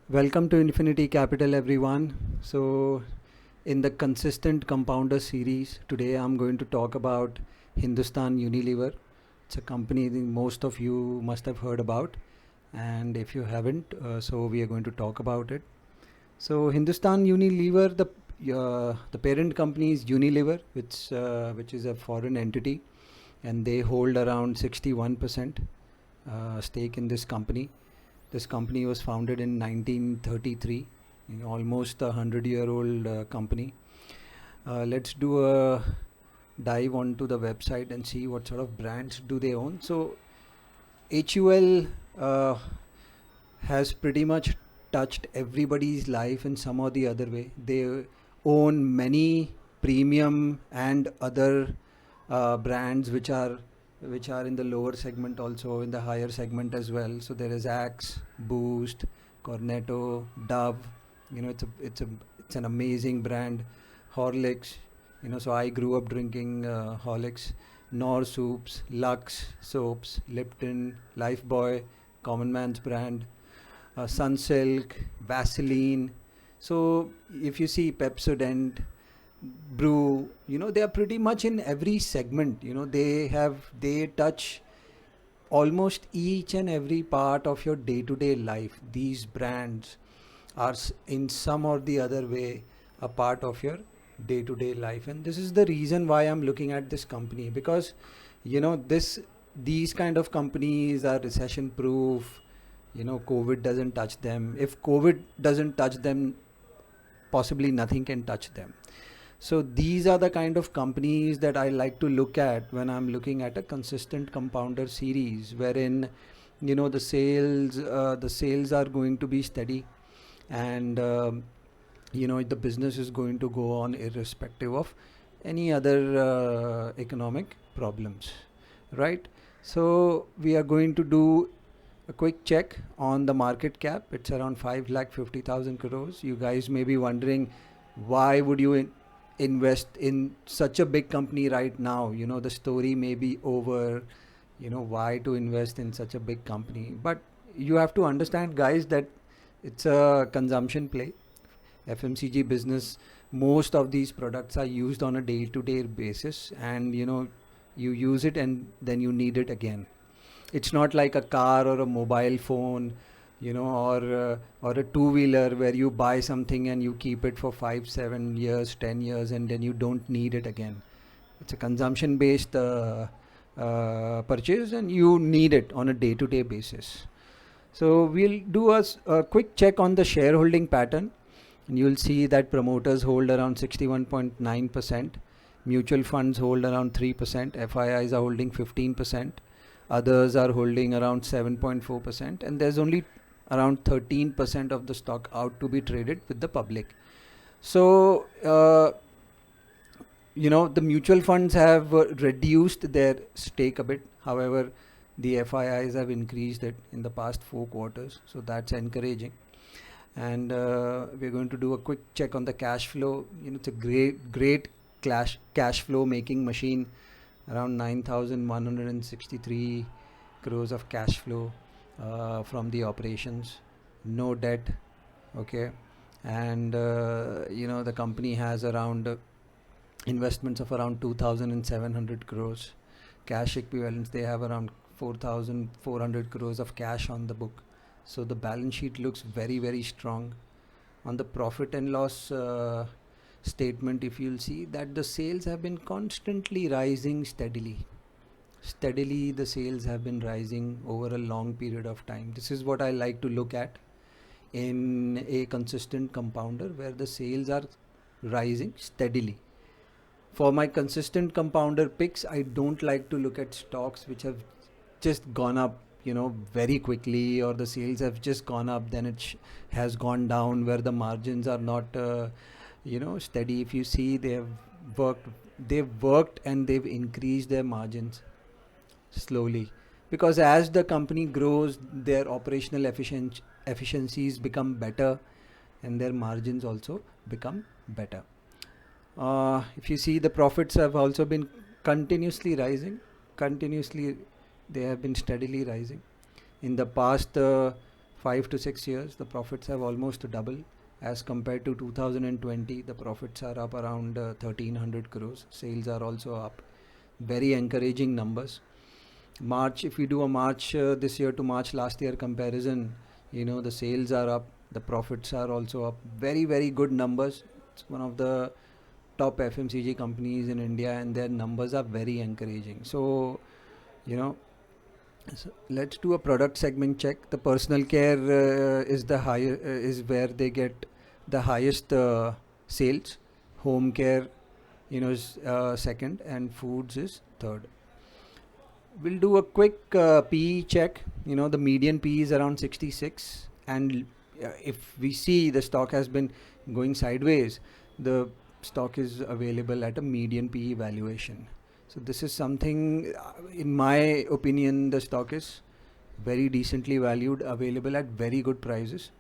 Welcome to Infinity Capital, everyone. So, in the Consistent Compounder series, today I'm going to talk about Hindustan Unilever. It's a company that most of you must have heard about, and if you haven't, so we are going to talk about it. So, Hindustan Unilever, the parent company is Unilever, which is a foreign entity, and they hold around 61% stake in this company. This company was founded in 1933, almost a 100-year-old company. Let's do a dive onto the website and see what sort of brands do they own. So HUL has pretty much touched everybody's life in some or the other way. They own many premium and other brands which are in the lower segment, also in the higher segment as well. So there is Axe, Boost, Cornetto, Dove. It's an amazing brand. Horlicks. So I grew up drinking Horlicks. Knorr soups, Lux soaps, Lipton, Lifebuoy, Common Man's brand, Sunsilk, Vaseline. So if you see Pepsodent, Brew, they are pretty much in every segment. They touch almost each and every part of your day-to-day life. These brands are in some or the other way a part of your day-to-day life, and this is the reason why I'm looking at this company, because this these kind of companies are recession proof. COVID doesn't touch them. If COVID doesn't touch them, possibly nothing can touch them. So these are the kind of companies that I like to look at when I'm looking at a consistent compounder series, wherein the sales are going to be steady, and the business is going to go on irrespective of any other economic problems, right? So we are going to do a quick check on the market cap. It's around 5,50,000 crores. You guys may be wondering, why would you invest in such a big company right now? The story may be over. Why to invest in such a big company? But you have to understand, guys, that it's a consumption play. FMCG business, most of these products are used on a day-to-day basis, and you use it and then you need it again. It's not like a car or a mobile phone, or a two-wheeler where you buy something and you keep it for 5, 7 years, 10 years, and then you don't need it again. It's a consumption-based purchase, and you need it on a day-to-day basis. So we'll do a quick check on the shareholding pattern, and you'll see that promoters hold around 61.9%, mutual funds hold around 3%, FIIs are holding 15%, others are holding around 7.4%, and there's only around 13% of the stock out to be traded with the public. So the mutual funds have reduced their stake a bit. However, the FIIs have increased it in the past 4 quarters, so that's encouraging. And we're going to do a quick check on the cash flow. It's a great cash flow making machine. Around 9,163 crores of cash flow from the operations, no debt. Okay. And the company has around investments of around 2,700 crores. Cash equivalents, they have around 4,400 crores of cash on the book. So the balance sheet looks very, very strong. On the profit and loss statement, if you'll see that the sales have been constantly rising steadily. The sales have been rising over a long period of time. This is what I like to look at in a consistent compounder, where the sales are rising steadily. For my consistent compounder picks, I don't like to look at stocks which have just gone up very quickly, or the sales have just gone up, then it has gone down, where the margins are not steady. If you see, they've worked and they've increased their margins slowly, because as the company grows, their operational efficiencies become better, and their margins also become better. If you see, the profits have also been continuously rising. Continuously, they have been steadily rising. In the past 5 to 6 years, the profits have almost doubled. As compared to 2020, the profits are up around 1300 crores. Sales are also up. Very encouraging numbers. March, if we do a March this year to March last year comparison, the sales are up, the profits are also up. Very, very good numbers. It's one of the top FMCG companies in India, and their numbers are very encouraging. So, let's do a product segment check. The personal care is where they get the highest sales. Home care, is second, and foods is third. We'll do a quick PE check. The median PE is around 66, and if we see the stock has been going sideways, the stock is available at a median PE valuation. So this is something, in my opinion, the stock is very decently valued, available at very good prices.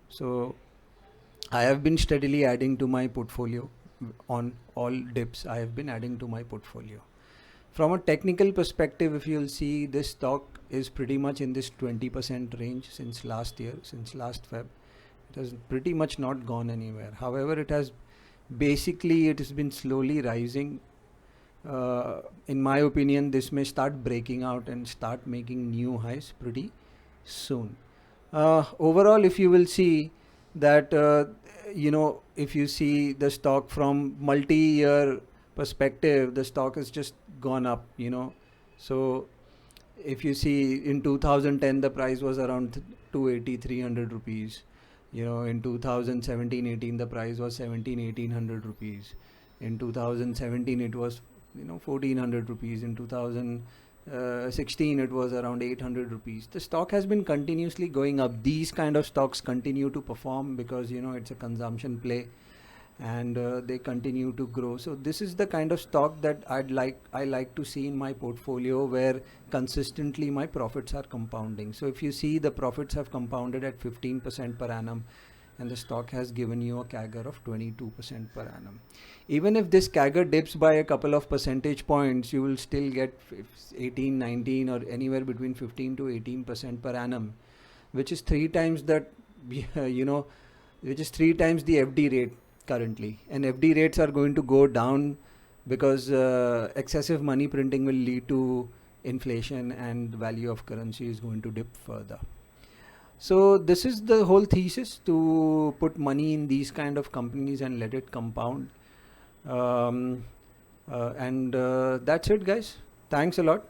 So I have been steadily adding to my portfolio. On all dips, I have been adding to my portfolio. From a technical perspective, if you'll see, this stock is pretty much in this 20% range since last year, since last Feb. It has pretty much not gone anywhere. However, it has been slowly rising. In my opinion, this may start breaking out and start making new highs pretty soon. Overall, if you will see that, if you see the stock from multi-year perspective, the stock has just gone up. So if you see, in 2010 the price was around 280, 300 rupees. In 2017-18 the price was 1800 rupees. In 2017 it was 1400 rupees. In 2016 it was around 800 rupees. The stock has been continuously going up. These kind of stocks continue to perform because it's a consumption play, and they continue to grow. So this is the kind of stock that I like to see in my portfolio, where consistently my profits are compounding. So if you see, the profits have compounded at 15% per annum, and the stock has given you a CAGR of 22% per annum. Even if this CAGR dips by a couple of percentage points, you will still get 18, 19 or anywhere between 15 to 18% per annum, which is three times that, which is three times the FD rate currently. And FD rates are going to go down because excessive money printing will lead to inflation, and the value of currency is going to dip further. So this is the whole thesis, to put money in these kind of companies and let it compound. And that's it, guys. Thanks a lot.